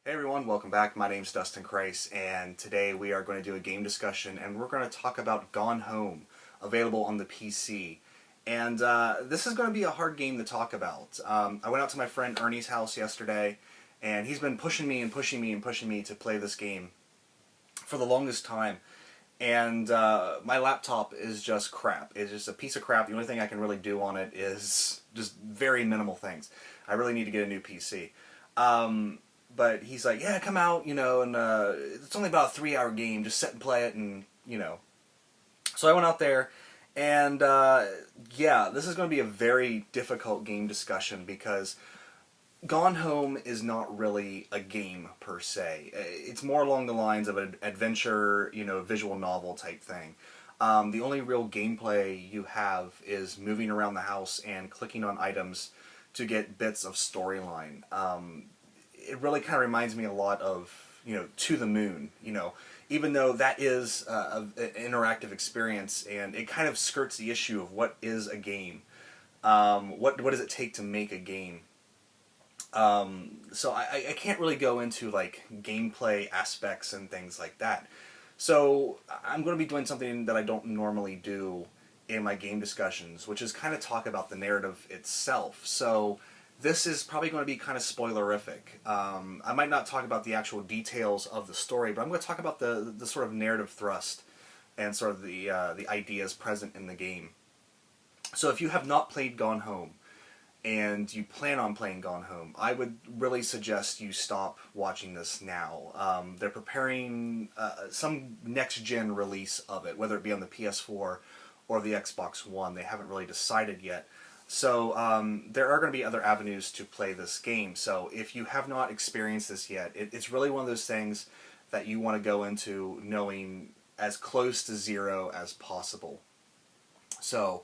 Hey everyone, welcome back. My name's dustinkreis, and today we are going to do a game discussion, and we're going to talk about Gone Home, available on the PC. And this is going to be a hard game to talk about. I went out to my friend Ernie's house yesterday, and he's been pushing me and pushing me and pushing me to play this game for the longest time. And my laptop is just crap. It's just a piece of crap. The only thing I can really do on it is just very minimal things. I really need to get a new PC. But he's like, yeah, come out, and it's only about a 3-hour game. Just sit and play it, and. So I went out there, and yeah, this is going to be a very difficult game discussion because Gone Home is not really a game per se. It's more along the lines of an adventure, visual novel type thing. The only real gameplay you have is moving around the house and clicking on items to get bits of storyline. It really kind of reminds me a lot of, To the Moon, even though that is an interactive experience, and it kind of skirts the issue of what is a game. What does it take to make a game? So I can't really go into like gameplay aspects and things like that. So I'm going to be doing something that I don't normally do in my game discussions, which is kind of talk about the narrative itself. So this is probably going to be kind of spoilerific. I might not talk about the actual details of the story, but I'm going to talk about the sort of narrative thrust and sort of the ideas present in the game. So if you have not played Gone Home, and you plan on playing Gone Home, I would really suggest you stop watching this now. They're preparing some next-gen release of it, whether it be on the PS4 or the Xbox One. They haven't really decided yet. So there are going to be other avenues to play this game. So if you have not experienced this yet, it's really one of those things that you want to go into knowing as close to zero as possible. So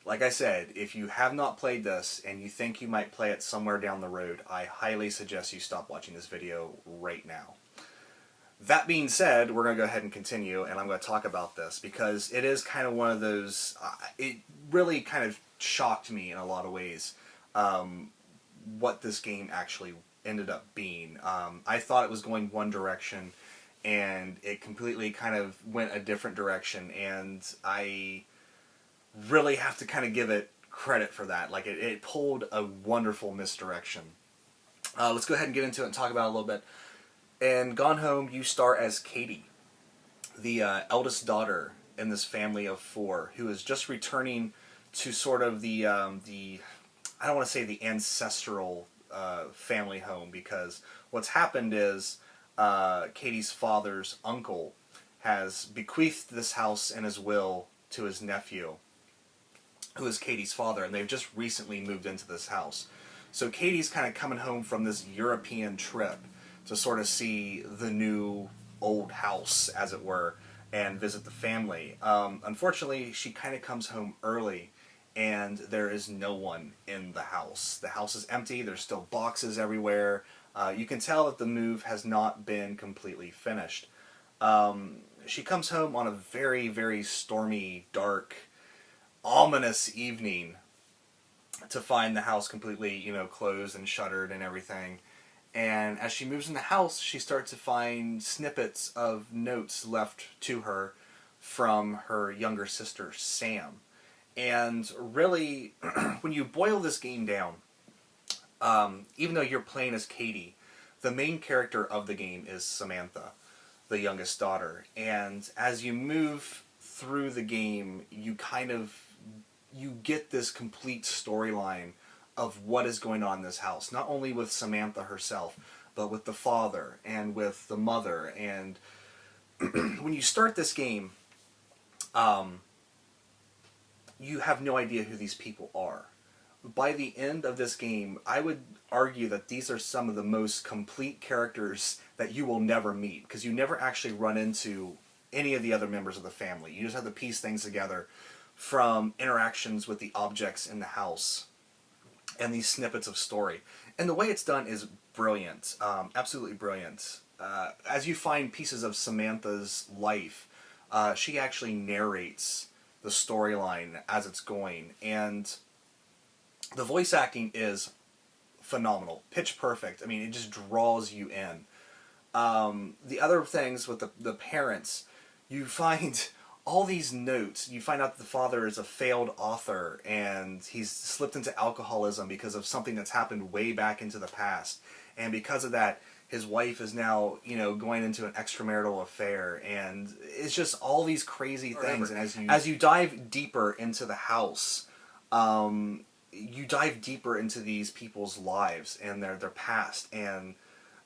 like I said, if you have not played this and you think you might play it somewhere down the road, I highly suggest you stop watching this video right now. That being said, we're going to go ahead and continue, and I'm going to talk about this because it is kind of one of those, it really kind of shocked me in a lot of ways what this game actually ended up being. I thought it was going one direction, and it completely kind of went a different direction, and I really have to kind of give it credit for that. Like, it pulled a wonderful misdirection. Let's go ahead and get into it and talk about it a little bit. In Gone Home, you star as Katie, the eldest daughter in this family of 4, who is just returning to sort of the I don't want to say the ancestral family home, because what's happened is Katie's father's uncle has bequeathed this house in his will to his nephew, who is Katie's father, and they've just recently moved into this house. So Katie's kind of coming home from this European trip to sort of see the new old house, as it were, and visit the family. Unfortunately, she kind of comes home early, and there is no one in the house. The house is empty, there's still boxes everywhere. You can tell that the move has not been completely finished. She comes home on a very, very stormy, dark, ominous evening to find the house completely, closed and shuttered and everything. And as she moves in the house, she starts to find snippets of notes left to her from her younger sister, Sam. And really, when you boil this game down, even though you're playing as Katie, the main character of the game is Samantha, the youngest daughter. And as you move through the game, you get this complete storyline of what is going on in this house. Not only with Samantha herself, but with the father and with the mother. And when you start this game, you have no idea who these people are. By the end of this game, I would argue that these are some of the most complete characters that you will never meet, because you never actually run into any of the other members of the family. You just have to piece things together from interactions with the objects in the house and these snippets of story. And the way it's done is brilliant, absolutely brilliant. As you find pieces of Samantha's life, she actually narrates the storyline as it's going, and the voice acting is phenomenal, pitch perfect. I mean, it just draws you in. The other things with the parents, you find all these notes. You find out that the father is a failed author and he's slipped into alcoholism because of something that's happened way back into the past. And because of that, his wife is now, going into an extramarital affair, and it's just all these crazy things. And as you dive deeper into the house, you dive deeper into these people's lives and their past, and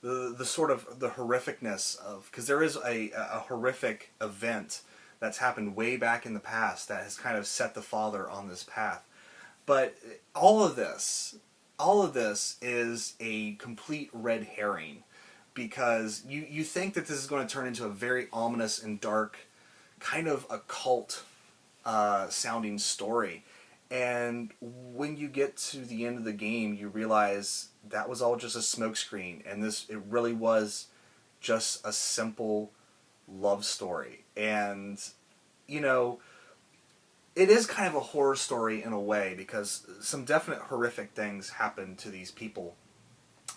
the sort of the horrificness of, because there is a horrific event that's happened way back in the past that has kind of set the father on this path. But all of this is a complete red herring, because you think that this is going to turn into a very ominous and dark, kind of occult sounding story. And when you get to the end of the game, you realize that was all just a smokescreen, and it really was just a simple love story. And, it is kind of a horror story in a way, because some definite horrific things happen to these people.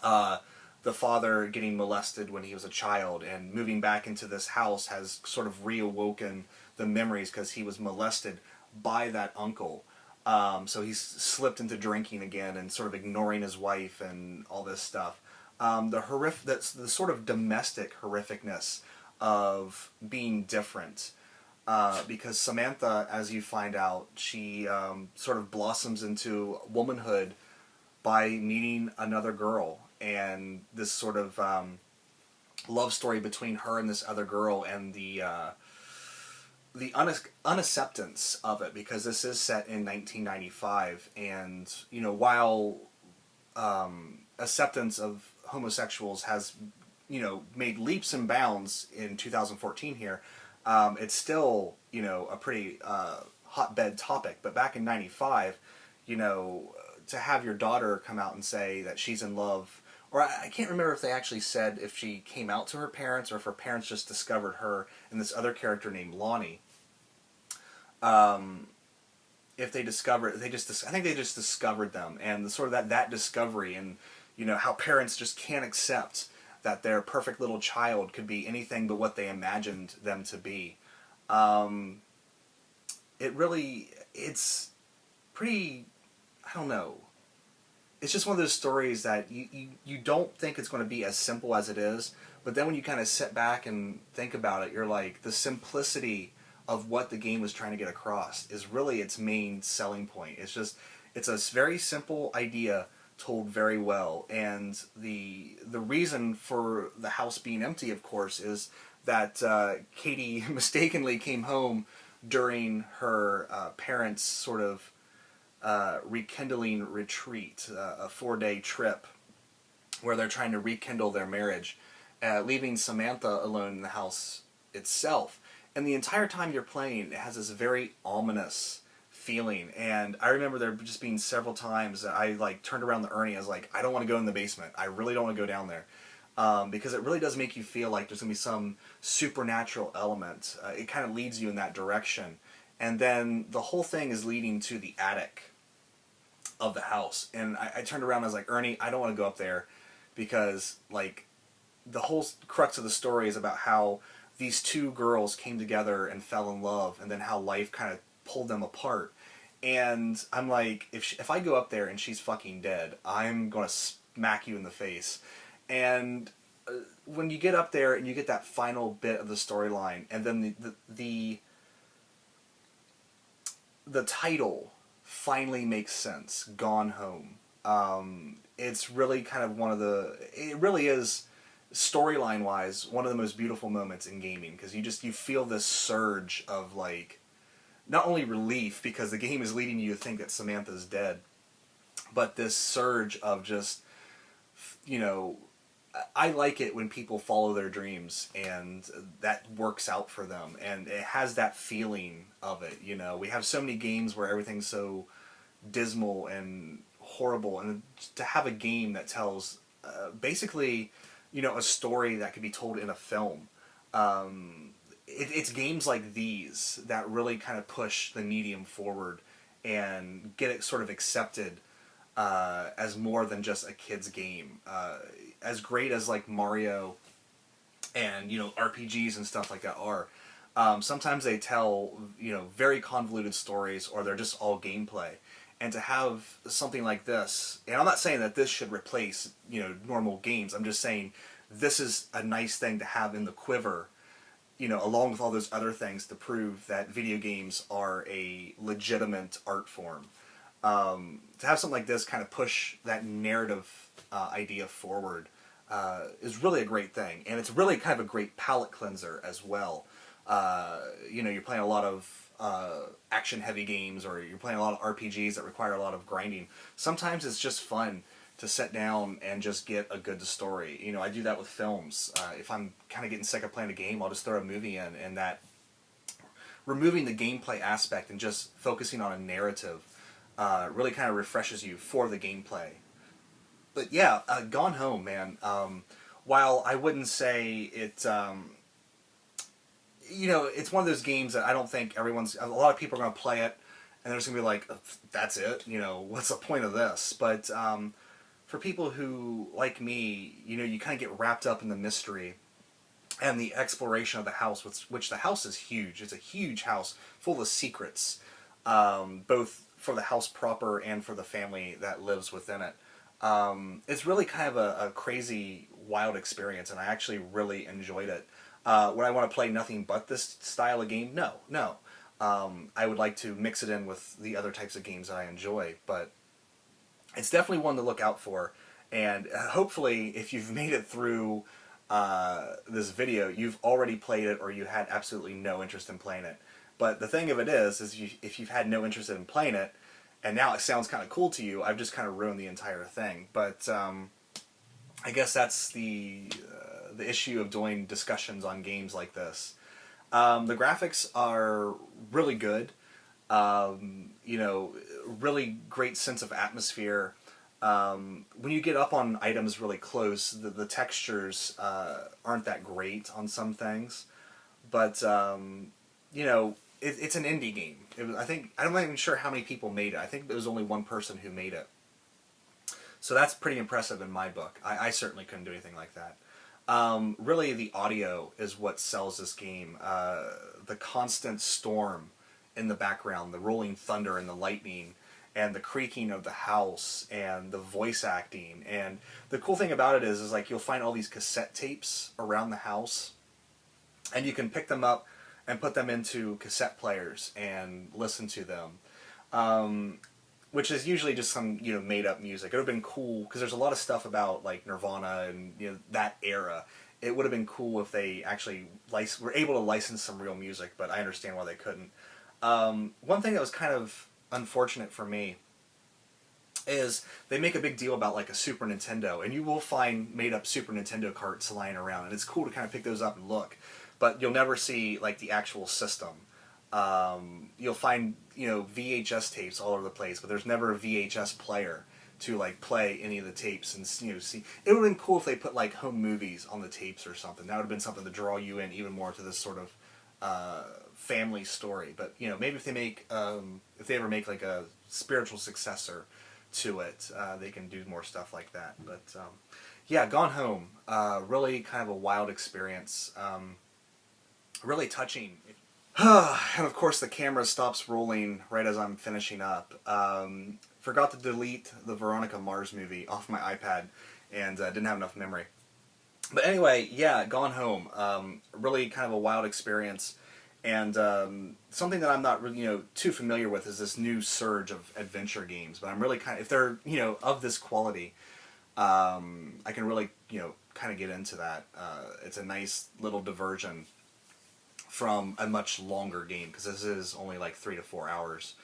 The father getting molested when he was a child and moving back into this house has sort of reawoken the memories because he was molested by that uncle. So he's slipped into drinking again and sort of ignoring his wife and all this stuff. That's the sort of domestic horrificness of being different. Because Samantha, as you find out, she sort of blossoms into womanhood by meeting another girl, and this sort of love story between her and this other girl, and the unacceptance of it, because this is set in 1995, and while acceptance of homosexuals has made leaps and bounds in 2014 here, it's still a pretty hotbed topic. But back in '95, to have your daughter come out and say that she's in love, or I can't remember if they actually said if she came out to her parents or if her parents just discovered her and this other character named Lonnie. If they discovered, I think they just discovered them, and the sort of that discovery, and how parents just can't accept that their perfect little child could be anything but what they imagined them to be. It's pretty, I don't know. It's just one of those stories that you don't think it's going to be as simple as it is, but then when you kind of sit back and think about it, you're like, the simplicity of what the game was trying to get across is really its main selling point. It's a very simple idea told very well, and the reason for the house being empty, of course, is that Katie mistakenly came home during her parents' sort of rekindling retreat, a 4-day trip where they're trying to rekindle their marriage, leaving Samantha alone in the house itself. And the entire time you're playing, it has this very ominous feeling. And I remember there just being several times that I turned around the Ernie. I was like, I don't want to go in the basement. I really don't want to go down there. Because it really does make you feel like there's going to be some supernatural element. It kind of leads you in that direction. And then the whole thing is leading to the attic of the house. And I turned around and I was like, Ernie, I don't want to go up there, because the whole crux of the story is about how these two girls came together and fell in love, and then how life kind of pulled them apart. And I'm like, if I go up there and she's fucking dead, I'm going to smack you in the face. And when you get up there and you get that final bit of the storyline, and then the title finally makes sense, Gone Home. It's really kind of it really is, storyline wise, one of the most beautiful moments in gaming, because you feel this surge of not only relief because the game is leading you to think that Samantha's dead, but this surge of just, I like it when people follow their dreams and that works out for them, and it has that feeling of it. We have so many games where everything's so dismal and horrible, and to have a game that tells basically a story that could be told in a film. It's games like these that really kind of push the medium forward and get it sort of accepted as more than just a kid's game. As great as Mario and RPGs and stuff like that are. Sometimes they tell very convoluted stories, or they're just all gameplay. And to have something like this, and I'm not saying that this should replace normal games. I'm just saying this is a nice thing to have in the quiver, along with all those other things to prove that video games are a legitimate art form. To have something like this kind of push that narrative idea forward is really a great thing, and it's really kind of a great palate cleanser as well. You're playing a lot of action-heavy games, or you're playing a lot of RPGs that require a lot of grinding. Sometimes it's just fun to sit down and just get a good story. I do that with films. If I'm kind of getting sick of playing a game, I'll just throw a movie in, and that removing the gameplay aspect and just focusing on a narrative really kind of refreshes you for the gameplay. But yeah, Gone Home, man. While I wouldn't say it, it's one of those games that I don't think a lot of people are going to play it, and they're just going to be like, that's it? What's the point of this? But for people who, like me, you kind of get wrapped up in the mystery and the exploration of the house, which the house is huge. It's a huge house full of secrets, both for the house proper and for the family that lives within it. It's really kind of a crazy, wild experience, and I actually really enjoyed it. Would I want to play nothing but this style of game? No. I would like to mix it in with the other types of games that I enjoy, but it's definitely one to look out for. And hopefully, if you've made it through this video, you've already played it, or you had absolutely no interest in playing it. But the thing of it is if you've had no interest in playing it, and now it sounds kind of cool to you, I've just kind of ruined the entire thing. But I guess that's the issue of doing discussions on games like this. The graphics are really good. Really great sense of atmosphere. When you get up on items really close, the textures aren't that great on some things. But, it's an indie game. I'm not even sure how many people made it. I think there was only one person who made it. So that's pretty impressive in my book. I certainly couldn't do anything like that. Really, the audio is what sells this game. The constant storm in the background, the rolling thunder and the lightning, and the creaking of the house, and the voice acting. And the cool thing about it is like you'll find all these cassette tapes around the house, and you can pick them up and put them into cassette players and listen to them. Which is usually just some made up music. It would have been cool because there's a lot of stuff about like Nirvana and that era. It would have been cool if they actually were able to license some real music, but I understand why they couldn't. One thing that was kind of unfortunate for me is they make a big deal about like a Super Nintendo, and you will find made up Super Nintendo carts lying around, and it's cool to kind of pick those up and look, but you'll never see like the actual system. You'll find VHS tapes all over the place, but there's never a VHS player to like play any of the tapes and see. It would have been cool if they put like home movies on the tapes or something. That would have been something to draw you in even more to this sort of family story. But maybe if they ever make like a spiritual successor to it, they can do more stuff like that. But yeah, Gone Home, really kind of a wild experience, really touching. And of course the camera stops rolling right as I'm finishing up. Forgot to delete the Veronica Mars movie off my iPad, and didn't have enough memory. But anyway, yeah, Gone Home. Really kind of a wild experience, and something that I'm not really too familiar with is this new surge of adventure games. But I'm really if they're of this quality, I can really kind of get into that. It's a nice little diversion from a much longer game, because this is only like 3 to 4 hours.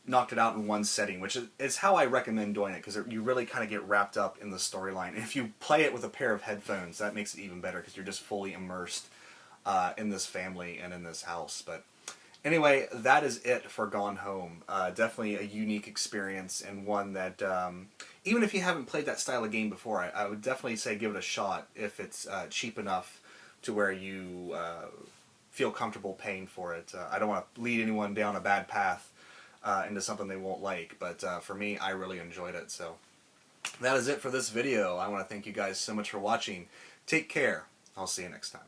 Knocked it out in one setting, which is how I recommend doing it, because you really kind of get wrapped up in the storyline. And if you play it with a pair of headphones, that makes it even better, because you're just fully immersed in this family and in this house. But anyway, that is it for Gone Home. Definitely a unique experience, and one that even if you haven't played that style of game before, I would definitely say give it a shot if it's cheap enough to where you feel comfortable paying for it. I don't want to lead anyone down a bad path into something they won't like, but for me, I really enjoyed it. So that is it for this video. I want to thank you guys so much for watching. Take care. I'll see you next time.